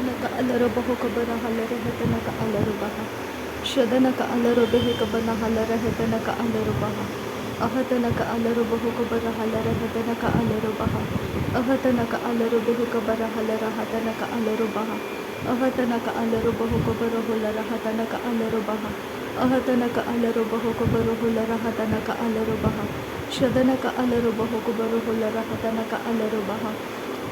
ಅಹತನಕ ಅಲರಬಹು ಕಬರ ಹಲರೆ ಹೆತನಕ ಅಲರುಬಹ ಶದನಕ ಅಲರೊಬೆಹೆ ಕಬನ ಹಲರ ಹೆತನಕ ಅಲರುಬಹ ಅಹತನಕ ಅಲರುಬಹು ಕಬರ ಹಲರ ಹೆತನಕ ಅಲರುಬಹ ಅಹತನಕ ಅಲರುಬೆಹೆ ಕಬರ ಹಲರ ಹತನಕ ಅಲರುಬಹ ಅಹತನಕ ಅಲರುಬಹು ಕಬರ ಹುಲರ ಹತನಕ ಅಲರುಬಹ ಅಹತನಕ ಅಲರುಬಹು ಕಬರು ಹುಲರ ಹತನಕ ಅಲರುಬಹ ಶದನಕ ಅಲರುಬಹು ಕಬರು ಹುಲರ ಹತನಕ ಅಲರುಬಹ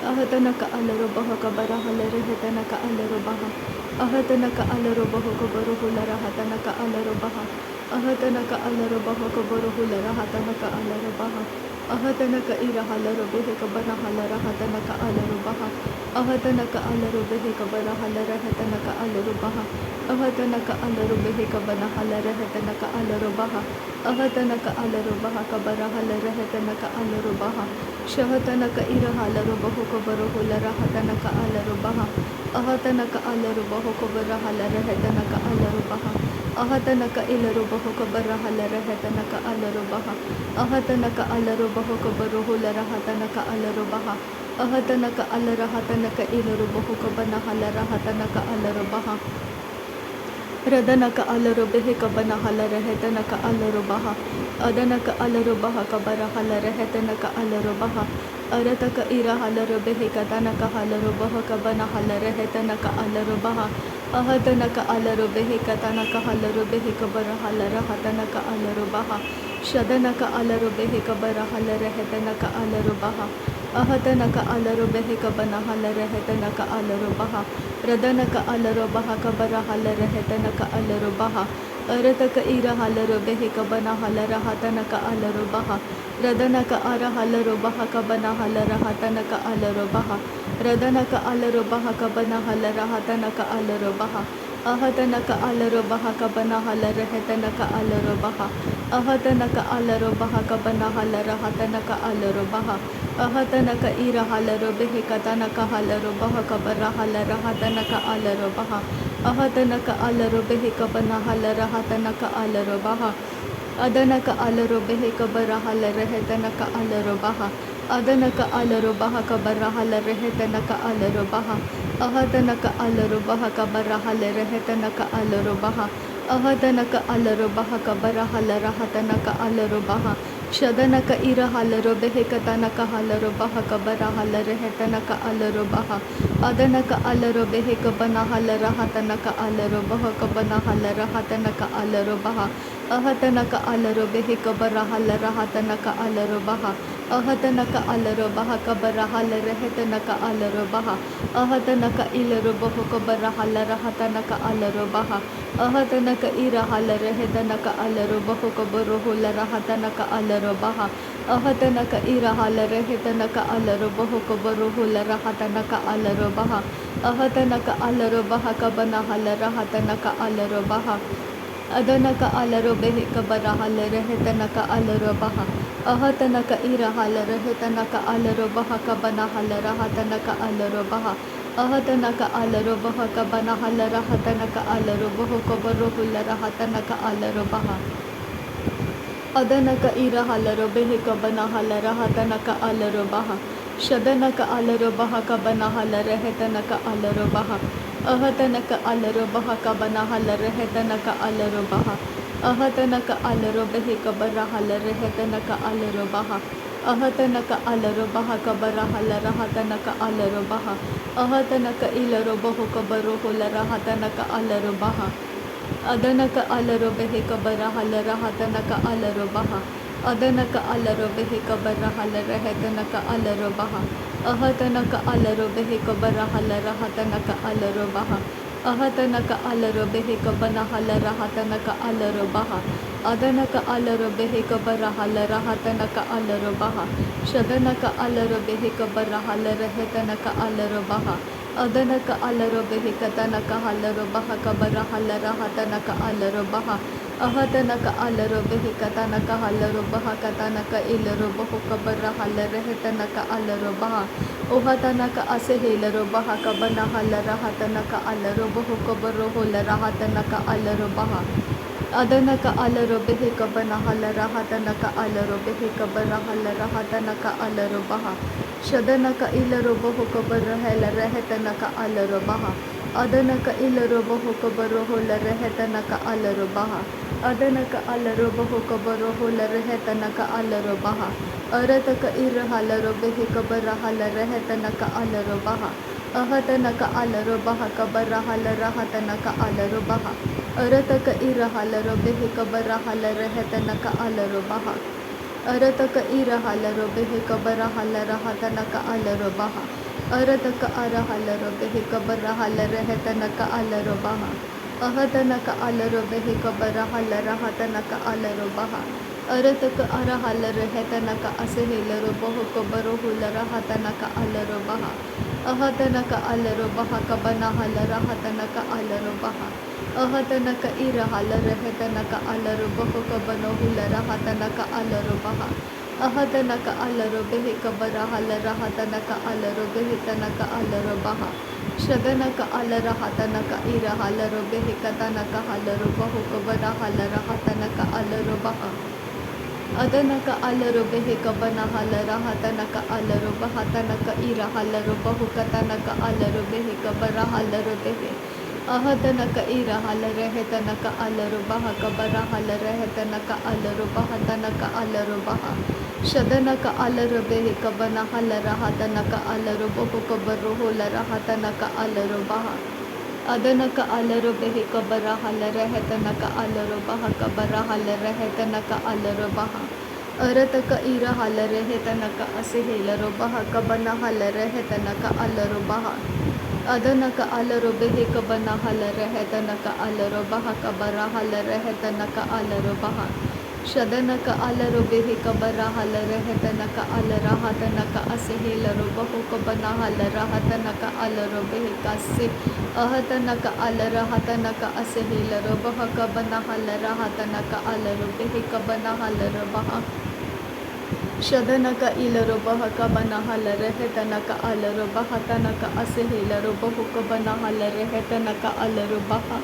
ಅಹತನಕ ಅಲರುಬಹ ಕಬರ ಹಲರ ಹೆತನಕ ಅಲರುಬಹ ಅಹತನಕ ಅಲರುಬಹು ಕಬರು ಹುಲರ ಹತನಕ ಅಲರುಬಹ ಅಹತನಕ ಅಲರುಬಹು ಕಬರು ಹುಲರ ಹತನಕ ಅಲರುಬಹ ಅಹತನಕ ಇರ ಹಲರು ಬೆಹೆ ಕಬರ ಹಲರ ಹತನಕ ಅಲರುಬಹ ಅಹತನಕ ಅಲರು ಬೆಹೆ ಕಬರ ಹಲರ ಹೆತನಕ ಅಲರುಬಹ ಅಹತನಕ ಅಲರು ಬೆಹೆ ಕಬನ ಹಲರ ಹೆತನಕ ಅಲರುಬಹ ಅಹತನಕ ಅಲರುಬಹ ಕಬರ ಹಲರ ಹೆತನಕ ಅಲರುಬಹ ಶಹತನಕ ಇರ ಹಲರು ಬಹು ಕಬರು ಹುಲರ ಹತನಕ ಅಲರುಬಹ ಅಹತನಕ ಅಲರು ಬಹು ಕಬರ ಹಲರ ಹೆತನಕ ಅಲರುಬಹ ಅಹತನಕ ಇಲರು ಬಹು ಕಬರ ಹಲರ ಹೆತನಕ ಅಲರುಬಹ ಅಹತನಕ ಅಲರು ಬಹು ಕಬರು ಹುಲರ ಹತನಕ ಅಲರುಬಹ ಅಹತನಕ ಅಲರ ಹತನಕ ಇಲರು ಬಹು ಕಬನ ಹಲರ ಹತನಕ ಅಲರುಬಹ ರದನಕ ಅಲರು ಬೆಹೆ ಕಬನ ಹಲರ ಹೆತನಕ ಅಲರುಬಹ ಅದನಕ ಅಲರುಬಹ ಕಬರ ಹಲರ ಹೆತನಕ ಅಲರುಬಹ ಅರತಕ ಇರ ಹಲರು ಬೆಹೆ ಕತನಕ ಹಲರು ಬಹ ಕಬನ ಹಲರ ಹೆತನಕ ಅಲರುಬಹ ಅಹತನಕ ಅಲರು ಬೆಹೆ ಕತನಕ ಹಲರು ಬೆಹೆ ಕಬರ ಹಲರ ಹತನಕ ಅಲರುಬಹ ಶದನಕ ಅಲರು ಬೆಹೆ ಕಬರ ಹಲರ ಹೆತನಕ ಅಲರುಬಹ ಅಹತನಕ ಅಲರು ಬೆಹೆ ಕಬನ ಹಲರ ಹೆತನಕ ಅಲರುಬಹ ರದನಕ ಅಲರು ಬಹ ಕಬರ ಹಲರ ಹೆತನಕ ಅಲರುಬಹ ಅರತಕ ಇರ ಹಲರು ಬೆಹೆ ಕಬನ ಹಲರ ಹತನಕ ಅಲರುಬಹ ರದನಕ ಅರ ಹಲರು ಬಹ ಕಬನ ಹಲರ ಹತನಕ ಅಲರುಬಹ ರದನಕ ಅಲರು ಬಹ ಕಬನ ಹಲರ ಹತನಕ ಅಲರುಬಹ ಅಹತನಕ ಅಲರು ಬಹ ಕಬನ ಹಲರ ಹೆತನಕ ಅಲರುಬಹ ಅಹತನಕ ಅಲರು ಬಹ ಕಬನ ಹಲರ ಹತನಕ ಅಲರುಬಹ ಅಹತನಕ ಇರ ಹಲರು ಬೆಹೆ ಕತನಕ ಹಲರು ಬಹ ಕಬರ ಹಲರ ಹತನಕ ಅಲರುಬಹ ಅಹತನಕ ಅಲರು ಬೆಹೆ ಕಬನ ಹಲರ ಹತನಕ ಅಲರುಬಹ ಅದನಕ ಅಲರು ಬೆಹೆ ಕಬರ ಹಲರ ಹೆತನಕ ಅಲರುಬಹ ಅದನಕ ಅಲರು ಬಹ ಕಬರ ಹಲರ ಹೆತನಕ ಅಲರುಬಹ ಅಹತನಕ ಅಲರು ಬಹ ಕಬರ ಹಲರ ಹೆತನಕ ಅಲರುಬಹ ಅಹತನಕ ಅಲರು ಬಹ ಕಬರ ಹಲರ ಹತನಕ ಅಲರುಬಹ ಶದನಕ ಇರ ಹಲರು ಬೆಹೆ ಕತನಕ ಹಲರು ಬಹ ಕಬರ ಹಲರ ಹೆತನಕ ಅಲರುಬಹ ಅದನಕ ಅಲರು ಬೆಹೆ ಕಬನ ಹಲರ ಹತನಕ ಅಲರುಬಹ ಕಬನ ಹಲರ ಹತನಕ ಅಲರುಬಹ ಅಹತನಕ ಅಲರು ಬೆಹೆ ಕಬರ ಹಲರ ಹತನಕ ಅಲರುಬಹ ಅಹತನಕ ಅಲರು ಬಹ ಕಬರ ಹಲರ ಹೆತನಕ ಅಲರುಬಹ ಅಹತನಕ ಇಲರು ಬಹು ಕಬರ ಹಲರ ಹತನಕ ಅಲರುಬಹ ಅಹತನಕ ಇರ ಹಲರ ಹೆತನಕ ಅಲರು ಬಹು ಕಬರು ಹುಲರ ಹತನಕ ಅಲರುಬಹ ಅಹತನಕ ಇರ ಹಲರ ಹೆತನಕ ಅಲರು ಬಹು ಕಬರು ಹುಲರ ಹತನಕ ಅಲರುಬಹ ಅಹತನಕ ಅಲರು ಬಹ ಕಬನ ಹಲರ ಹತನಕ ಅಲರುಬಹ ಅದನಕ ಅಲರು ಬೆಹೆ ಕಬರ ಹಲರ ಹೆತನಕ ಅಲರುಬಹ ಅಹತನಕ ಇರ ಹಲರ ಹೆತನಕ ಅಲರುಬಹ ಕಬನ ಹಲರ ಹತನಕ ಅಲರುಬಹ ಅಹತನಕ ಅಲರು ಬಹ ಕಬನ ಹಲರ ಹತನಕ ಅಲರು ಬಹು ಕಬರು ಹುಲರ ಹತನಕ ಅಲರುಬಹ ಅದನಕ ಇರ ಹಲರು ಬೆಹೆ ಕಬನ ಹಲರ ಹತನಕ ಅಲರುಬಹ ಶದನಕ ಅಲರು ಬಹ ಕಬನ ಹಲರ ಹೆತನಕ ಅಲರುಬಹ ಅಹತನಕ ಅಲರು ಬಹ ಕಬನ ಹಲರ ಹೆತನಕ ಅಲರುಬಹ ಅಹತನಕ ಅಲರು ಬೆಹೆ ಕಬರ ಹಲರ ಹೆತನಕ ಅಲರುಬಹ ಅಹತನಕ ಅಲರು ಬಹ ಕಬರ ಹಲರ ಹತನಕ ಅಲರುಬಹ ಅಹತನಕ ಇಲರು ಬಹು ಕಬರು ಹುಲರ ಹತನಕ ಅಲರುಬಹ ಅದನಕ ಅಲರು ಬೆಹೆ ಕಬರ ಹಲರ ಹತನಕ ಅಲರುಬಹ ಅದನಕ ಅಲರು ಬೆಹೆ ಕಬರ ಹಲರ ಹೆತನಕ ಅಲರುಬಹ ಅಹತನಕ ಅಲರು ಬೆಹೆ ಕಬರ ಹಲರ ಹತನಕ ಅಲರುಬಹ ಅಹತನಕ ಅಲರು ಬೆಹೆ ಕಬನ ಹಲರ ಹತನಕ ಅಲರುಬಹ ಅದನಕ ಅಲರು ಬೆಹೆ ಕಬರ ಹಲರ ಹತನಕ ಅಲರುಬಹ ಶದನಕ ಅಲರು ಬೆಹೆ ಕಬರ ಹಲರ ಹೆತನಕ ಅಲರುಬಹ ಅದನಕ ಅಲರು ಬೆಹೆ ಕತನಕ ಹಲರು ಬಹ ಕಬರ ಹಲರ ಹತನಕ ಅಲರುಬಹ ಅಹತನಕ ಅಲರು ಬೆಹೆ ಕತನಕ ಹಲರು ಬಹ ಕತನಕ ಇಲರು ಬಹು ಕಬರ ಹಲರ ಹೆತನಕ ಅಲರುಬಹ ಉಹತನಕ ಅಸೆಹೇಲರು ಬಹ ಕಬನ ಹಲರ ಹತನಕ ಅಲರು ಬಹು ಕಬರು ಹುಲರ ಹತನಕ ಅಲರುಬಹ Adanaka alarobehe kabana halarahatanaka alarobehe kabarahalahatanaka alarobaha. Shadanaka ilaroboho kabarahela rehetanaka alarobaha. Adanaka ilaroboho kabaroho la rehetanaka alarobaha. Adanaka alaroboho kabaroho la rehetanaka alarobaha. Arataka irahalarobehe kabarahala rehetanaka alarobaha. Ahatanaka alarobaha kabarahala rahatanaka alarobaha. Arataka irahalaro kabarahala rehetanaka alarobaha. Arataka irahalaro kabarahala rahatanaka alarobaha. Arataka arahalaro kabarahala rehetanaka alarobaha. Ahatanaka alaro kabarahala rahatanaka alarobaha. Arataka arahala rehetanaka asehilaro boho kabarohula rahatanaka alarobaha. Ahatanaka alarobaha kabanahala rahatanaka alarobaha. Ahatanaka irahala rehetanaka alarobaho kabanohula rahatanaka alarobaha. Ahatanaka alarobehe kabarahala rahatanaka alarobehetanaka alarobaha. Shadanaka alarahatanaka irahala robehe katanaka alarobaho kabarahala rahatanaka alarobaha. Adanaka alarobehe kabanahala rahatanaka alarobahatanaka irahala katanaka alarobehe kabarahala robehe. Ahatanaka irahala rehetanaka alarobaha kabarahala rehetanaka alarobahatanaka alarobaha. Shadanaka alarobehe kabanahala rahatanaka alarobaho kabarohola rahatanaka alarobaha. Adanaka alarobehe kabarahala rehetanaka alarobaha kabarahala rehetanaka alarobaha. Arataka irahala rehetanaka asehela robaha kabanahala rehetanaka alarobaha. Adanaka alarobehe kabanahala rehetanaka alarobaha kabarahala rehetanaka alarobaha. Shadanaka alarobehe kabarahala rehetanaka alarahatanaka asehela robaho kabanahala rahatanaka alarobehe kase. Ahatanaka alarahatanaka asehela robaha kabanahala rahatanaka alarobehe kabanahala robaha. Shadanaka ilarobaha kabanahala rehetanaka alarobaha tanaka asehela robaho kabanahala rehetanaka alarobaha.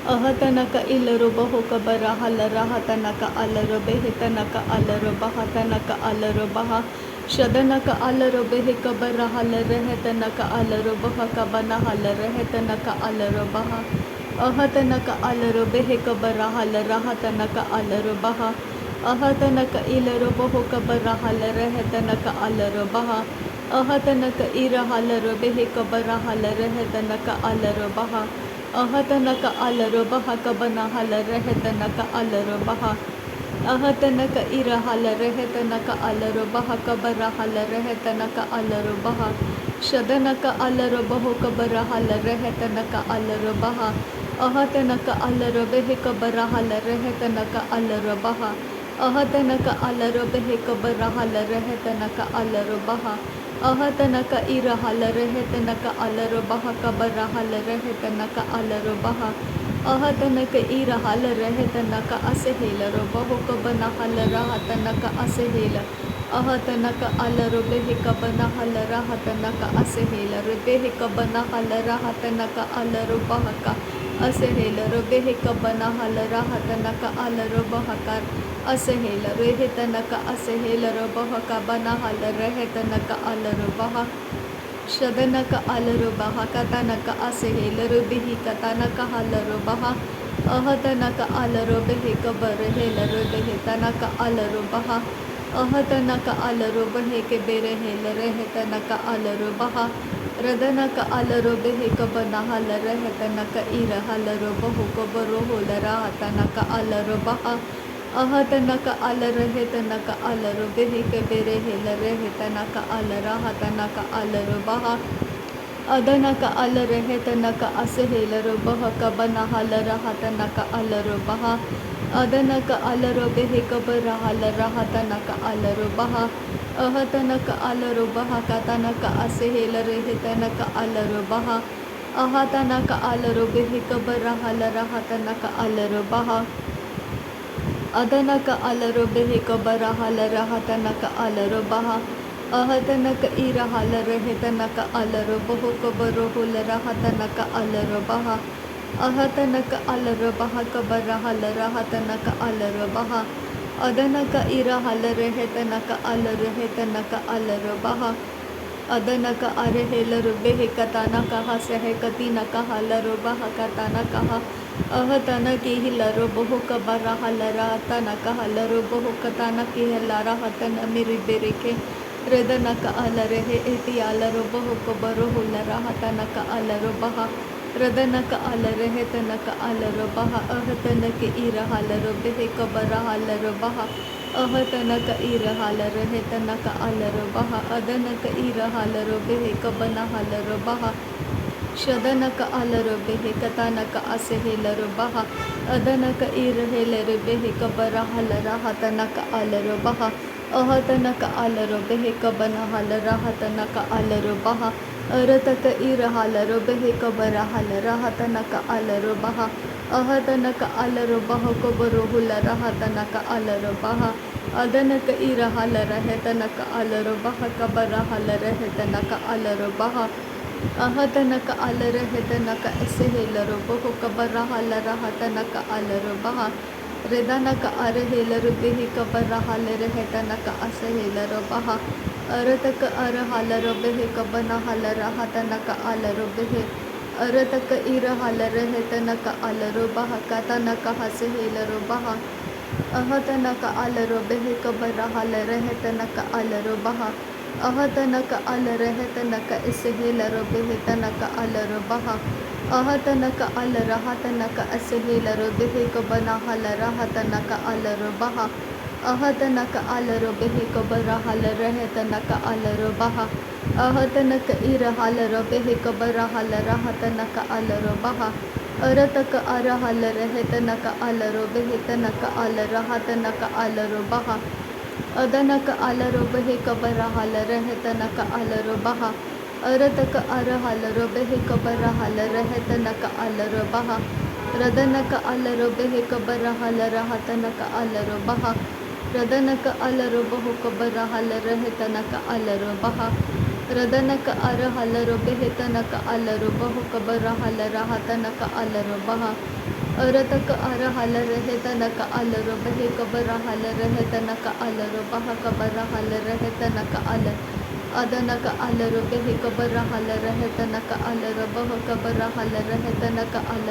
Ahatanaka ilarobaho kabarahala rahatanaka alarobehetanaka alarobaha tanaka alarobaha. Shadanaka alarobehe kabarahala rehetanaka alarobaha kabanahala rehetanaka alarobaha. Ahatanaka alarobehe kabarahala rahatanaka alarobaha. Ahatanaka ilarobaho kabarahala rehetanaka alarobaha. Ahatanaka irahala robehe kabarahala rehetanaka alarobaha. Ahatanaka alarobaha kabanahala rehetanaka alarobaha. Ahatanaka irahala rehetanaka alarobaha kabarahala rehetanaka alarobaha. Shadanaka alarobaho kabarahala rehetanaka alarobaha. Ahatanaka alarobehe kabarahala rehetanaka alarobaha. Ahatanaka alarobehe kabarahala rehetanaka alarobaha. Ahatanaka irahala rehetanaka alarobaha kabarahala rehetanaka alarobaha. Ahatanaka irahala rehetanaka asehela robaho kabanahala rahatanaka asehela. Ahatanaka alarobehe kabanahala rahatanaka asehela rebehe kabanahala rahatanaka alarobahaka asehela robehe kabanahala rahatanaka alarobahaka asehela rehetanaka asehela robahaka banahala rehetanaka alarobaha. Shadanaka alarobaha katanaka asehela robehi katanaka alarobaha. Ahatanaka alarobehe kabarehela robehe tanaka alarobaha. Ahatanaka alarobehe keberehela rehetanaka alarobaha. Radanaka alarobehe kabanahala rehetanaka irahala robahu kabarohola rahatanaka alarobaha. Ahatanaka alarehetanaka alarobehe keberehela rehetanaka alarahatanaka alarobaha. Adanaka alarehetanaka asehela robaha kabanahala rahatanaka alarobaha. Adanaka alarobehe kabarahala rahatanaka alarobaha. Ahatanaka alarobaha katanaka asehela rehetanaka alarobaha. Ahatanaka alarobehe kabarahala rahatanaka alarobaha. Adanaka alarobehe kabarahala rahatanaka alarobaha. Ahatanaka irahala rehetanaka alarobaho kabarohula rahatanaka alarobaha. ಅಹತನಕ ಅಲರಬಹ ಕಬರ ಹಲರಹತನಕ ಅಲರಬಹ ಅದನಕ ಇರ ಹಲರೆಹೆತನಕ ಅಲರೆಹೆತನಕ ಅಲರಬಹ ಅದನಕ ಅರೆಹೆಲರು ಬೆಹೆ ಕತನಕ ಹಸೆಹೆ ಕತಿನಕ ಹಲರು ಬಹ ಕತನಕ ಅಹತನಕಿ ಹಿಲರು ಬಹು ಕಬರ ಹಲರ ತನಕ ಹಲರು ಬಹು ಕತನಕಿ ಹೆಲರ ಹತನ ಮಿರಿ ಬೆರಿಕೆ ರದನಕ ಅಲರೆಹೆ ಎತಿ ಅಲರು ಬಹು ಕಬರು ಹುಲರ ಹತನಕ ಅಲರು ಬಹ ರದನಕ ಅಲರೆಹೆ ತನಕ ಅಲರು ಬಹ ಅಹತನಕೆ ಇರ ಹಲರು ಬೆಹೆ ಕಬರ ಹಲರು ಬಹ ಅಹತನಕ ಇರ ಹಲರೆಹೆ ತನಕ ಅಲರು ಬಹ ಅದನಕ ಇರ ಹಲರು ಬೆಹೆ ಕಬನ ಹಲರು ಬಹ ಶದನಕ ಅಲರು ಬೆಹೆ ಕತನಕ ಅಸೆಹೆಲರು ಬಹ ಅದನಕ ಇರ ಹೆಲರು ಬೆಹೆ ಕಬರ ಹಲರ ಹತನಕ ಅಲರು ಬಹ ಅಹತನಕ ಅಲರು ಬೆಹೆ ಕಬನ ಹಲರ ಹತನಕ ಅಲರು ಬಹ ಅರತಕ ಇರ ಹಲರು ಬೆಹೆ ಕಬರ ಹಲರ ಹತನಕ ಅಲರು ಬಹ ಅಹತನಕ ಅಲರು ಬಹ ಕೊಬರು ಹುಲರ ಹತನಕ ಅಲರು ಬಹ ಅದನಕ ಇರ ಹಲರ ಹೆತನಕ ಅಲರು ಬಹ ಕಬರ ಹಲರ ಹೆತನಕ ಅಲರು ಬಹ ಅಹತನಕ ಅಲರ ಹೆತನಕ ಎಸೆಹೆಲರು ಬಹು ಕಬರ ಹಲರ ಹತನಕ ಅಲರು ಬಹ ರೆದನಕ ಅರೆಹೆಲರು ಬೆಹಿ ಕಬರ ಹಲರ ಹೆತನಕ ಅಸೆಹೆಲರು ಬಹ ಅರತಕ ಅರ ಹಲರು ಬೆಹೆ ಕಬನ ಹಲರ ಹತನಕ ಅಲರು ಬೆಹೆ ಅರತಕ ಇರ ಹಲರ ಹೆತನಕ ಅಲರು ಬಹ ಕತನಕ ಹಸೆಹೆಲರು ಬಹ ಅಹತನಕ ಅಲರು ಬೆಹೆ ಕಬರ ಹಲರ ಹೆತನಕ ಅಲರು ಬಹ ಅಹತನಕ ಅಲರ ಹೆತನಕ ಎಸೆಹೆಲರು ಬೆಹೆ ತನಕ ಅಲರು ಬಹ ಅಹತನಕ ಅಲರ ಹತನಕ ಅಸೆಹೆಲರು ಬೆಹೆ ಕಬನ ಹಲರ ಹತನಕ ಅಲರು ಬಹ ಅಹತನಕ ಅಲರು ಬೆಹೆ ಕಬರ ಹಲರ ಹೆತನಕ ಅಲರು ಬಹ ಅಹತನಕ ಇರ ಹಲರು ಬೆಹೆ ಕಬರ ಹಲರ ಹತನಕ ಅಲರು ಬಹ ಅರತಕ ಅರ ಹಲರ ಹೆತನಕ ಅಲರು ಬೆಹೆ ತನಕ ಅಲರ ಹತನಕ ಅಲರು ಬಹ ಅದನಕ ಅಲರು ಬೆಹೆ ಕಬರ ಹಲರ ಹೆತನಕ ಅಲರು ಬಹ ಅರತಕ ಅರ ಹಲರು ಬೆಹೆ ಕಬರ ಹಲರ ಹೆತನಕ ಅಲರು ಬಹ ರದನಕ ಅಲರು ಬೆಹೆ ಕಬರ ಹಲರ ಹತನಕ ಅಲರು ಬಹ ರದನಕ ಅಲರು ಬಹು ಕಬರ ಹಲರ ಹೆತನಕ ಅಲರು ಬಹ ರದನಕ ಅರ ಹಲರು ಬೆಹೆ ತನಕ ಅಲರು ಬಹು ಕಬರ ಹಲರ ಹತನಕ ಅಲರು ಬಹ ಅರತಕ ಅರ ಹಲರ ಹೆತನಕ ಅಲರು ಬೆಹೆ ಕಬರ ಹಲರ ಹೆತನಕ ಅಲರು ಬಹ ಕಬರ ಹಲರ ಹೆತನಕ ಅಲ ಅದನಕ ಅಲರು ಬೆಹೆ ಕಬರ ಹಲರ ಹೆತನಕ ಅಲರು ಬಹು ಕಬರ ಹಲರ ಹೆತನಕ ಅಲ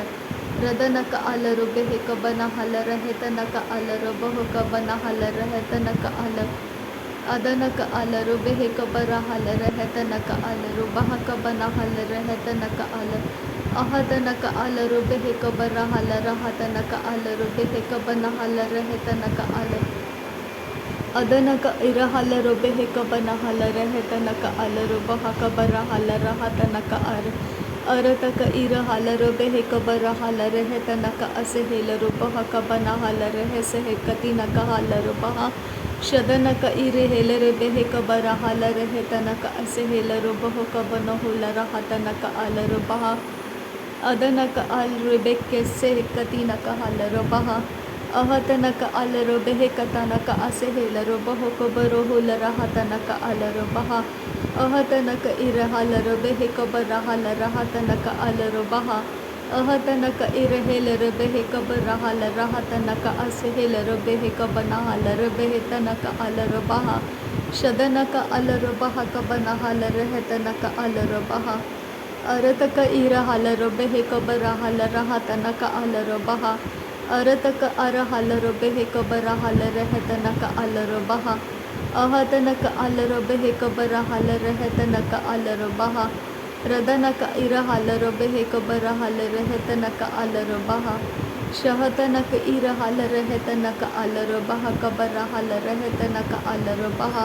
ರದನಕ ಅಲರು ಬೆಹೆ ಕಬನ ಹಲರ ಹೆತನಕ ಅಲರು ಬಹು ಕಬನ ಹಲರ ಹೆತನಕ ಅಲ ಅದನಕ ಅಲರು ಬೆಹೆ ಕಬರ ಹಲರ ಹೆತನಕ ಅಲರು ಬಹ ಕಬನ ಹಲರ ಹೆತನಕ ಅಲ ಅಹತನಕ ಅಲರು ಬೆಹೆ ಕಬರ ಹಲರ ಹತನಕ ಅಲರು ಬೆಹೆ ಕಬನ ಹಲರ ಹೆತನಕ ಅಲ ಅದನಕ ಇರ ಹಲರು ಬೆಹೆ ಕಬನ ಹಲರ ಹೆತನಕ ಅಲರು ಬಹ ಕಬರ ಹಲರ ಹತನಕ ಅರತಕ ಇರ ಹಲರು ಬೆಹೆ ಕಬರ ಹಲರ ಹೆತನಕ ಅಸೆಹೆಲರು ಬಹ ಕಬನ ಹಲರ ಹೆಸೆಹೆ ಕತಿನಕ ಹಲರು ಬಹ ಶದನಕ ಇರೆ ಹೆಲರೆ ಬೆಹೆ ಕಬರ ಹಲರ ಹೆತನಕ ಅಸೆಹೆಲರು ಬಹು ಕಬನ ಹುಲರ ಹತನಕ ಅಲರು ಬಹ ಅದನಕ ಅಲ್ರು ಬೆಕ್ಕೆ ಸೆ ಕತಿನಕ ಹಲರು ಬಹ ಅಹತನಕ ಅಲರು ಬೆಹೆ ಕತನಕ ಅಸೆಹೆಲರು ಬಹು ಕಬರು ಹುಲರ ಹತನಕ ಅಲರು ಬಹ ಅಹತನಕ ಇರ ಹಲರು ಬೆಹೆ ಕಬರ ಹಲರ ಹತನಕ ಅಲರು ಬಹ ಅಹತನಕ ಇರ ಹೆಲರು ಬೆಹೆ ಕಬರ ಹಲರ ಹತನಕ ಅಸೆಹೆಲರು ಬೆಹೆ ಕಬನ ಹಲರು ಬೆಹೆ ತನಕ ಅಲರು ಬಹ ಶದನಕ ಅಲರು ಬಹ ಕಬನ ಹಲರ ಹೆತನಕ ಅಲರು ಬಹ ಅರತಕ ಇರ ಹಲರು ಬೆಹೆ ಕಬರ ಹಲರ ಹತನಕ ಅಲರು ಬಹ ಅರತಕ ಅರ ಹಲರು ಬೆಹೆ ಕಬರ ಹಲರ ಹೆತನಕ ಅಲರು ಬಹ ಅಹತನಕ ಅಲರು ಬೆಹೆ ಕಬರ ಹಲರ ಹೆತನಕ ಅಲರು ಬಹ ರದನಕ ಇರ ಹಲರು ಬೆಹೆ ಕಬರ ಹಲರ ಹೆತನಕ ಅಲರು ಬಹ ಶಹತನಕ ಇರ ಹಲರ ಹೆತನಕ ಅಲರು ಬಹ ಕಬರ ಹಲರ ಹೆತನಕ ಅಲರು ಬಹ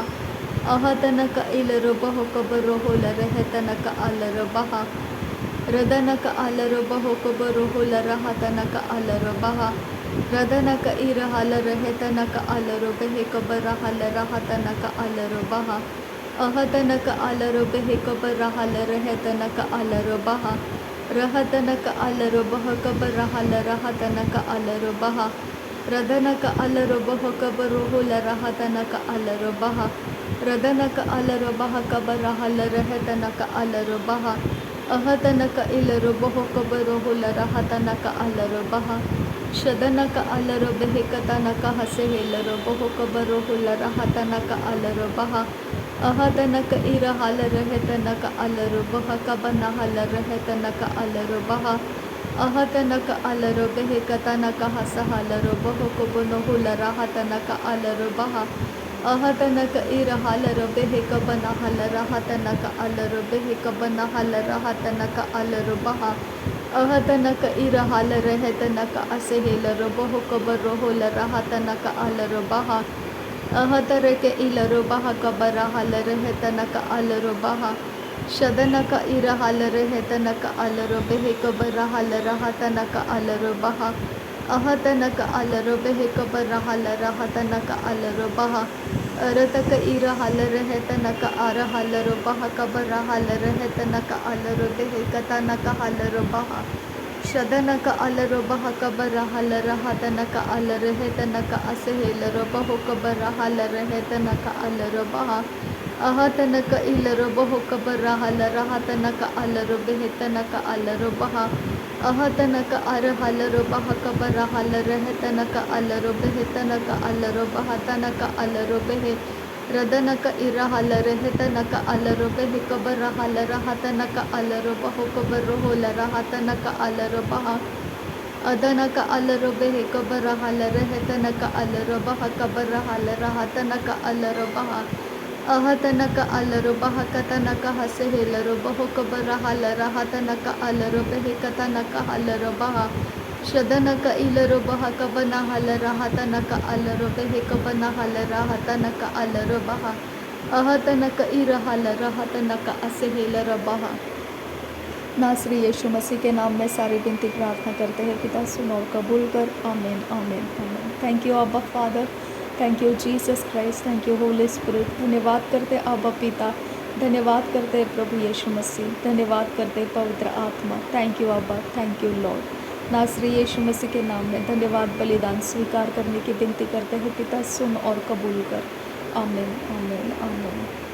ಅಹತನಕ ಇಲರು ಬಹು ಕಬರು ಹುಲರ ಹೆತನಕ ಅಲರು ಬಹ ರದನಕ ಅಲರು ಬಹು ಕಬರು ಹುಲರ ಹತನಕ ಅಲರು ಬಹ ರದನಕ ಇರ ಹಲರ ಹೆತನಕ ಅಲರು ಬೆಹೆ ಕಬರ ಹಲರ ಹತನಕ ಅಲರು ಬಹ ಅಹತನಕ ಅಲರು ಬೆಹೆ ಕಬರ ಹಲರ ಹೆತನಕ ಅಲರು ಬಹ ರಹತನಕ ಅಲರು ಬಹ ಕಬರ ಹಲರ ಹತನಕ ಅಲರು ಬಹ ರದನಕ ಅಲರು ಬಹು ಕಬರು ಹುಲರ ಹತನಕ ಅಲರು ಬಹ ರದನಕ ಅಲರು ಬಹ ಕಬರ ಹಲರ ಹೆತನಕ ಅಲರು ಬಹ अहतनक इलरो बहो कबरो हुलरहतनक अलरो बहा शदनक अलरो बेहकतनक हसेहेलरो बहो कबरो हुलरहतनक अलरो बहा अहतनक इरहलरहतनक अलरो बहा कबना हलरहतनक अलरो बहा अहतनक अलरो बेहकतनक हसहलरो बहो कबनो हुलरहतनक अलरो बहा अहतनक इरहलरो बेहकबना हलरहतनक अलरो बेहकबना हलरहतनक अलरो बहा अहतनक इरहलरहतनक असेहेलरो बहो कबरो हुलरहतनक अलरो बहा अहतरक इलरो बहा कबरा हलरहतनक अलरो बहा शदनक इरहलरहतनक अलरो बेहकबरा हलरहतनक अलरो बहा अहतनक अलरो बेहकबरा हलरहतनक अलरो बहा अरतक इरहलरहतनक अरहलरो बहा कबरा हलरहतनक अलरो बेहकतनक हलरो बहा शदनक अलरो बहा कबरा हलरहतनक अलरहतनक असेहेलरो बहो कबरा हलरहतनक अलरो बहा अहतनक इलरो बहो कबरा हलरहतनक अलरो बेहतनक अलरो बहा अहतनक अरहलरो बहा कबरा हलरहतनक अलरो बेहतनक अलरो बहा तनक अलरो बेहे रदनक इरहलरहतनक अलरो बेहे कबरा हलरहतनक अलरो बहो कबरो होलरहतनक अलरो बहा अदनक अलरो बेहे कबरा हलरहतनक अलरो बहा कबरा हलरहतनक अलरो बहा अहतनक अलरो बहा कतनक हसेहेलरो बहो कबरा हलरहतनक अलरो बेहे कतनक अलरो बहा शदनक इलरो बहा कबना हलरहतनक अलरो बेहे कबना हलरहतनक अलरो बहा अहतनक इरहलरहतनक असेहेलरो बहा। नासरी यीशु मसीह के नाम में सारी विनती प्रार्थना करते हैं पिता, सुन और कबूल कर। आमीन आमीन आमीन। थैंक यू आबा father, thank you Jesus Christ, thank you Holi spirit. धन्यवाद करते आबा पिता, धन्यवाद करते प्रभु यीशु मसीह, धन्यवाद करते पवित्र आत्मा। थैंक यू आबा, थैंक यू लॉर्ड। नासरी यीशु मसीह के नाम में धन्यवाद बलिदान स्वीकार करने की विनती करते हैं पिता, सुन और कबूल कर। आमीन आमीन आमीन।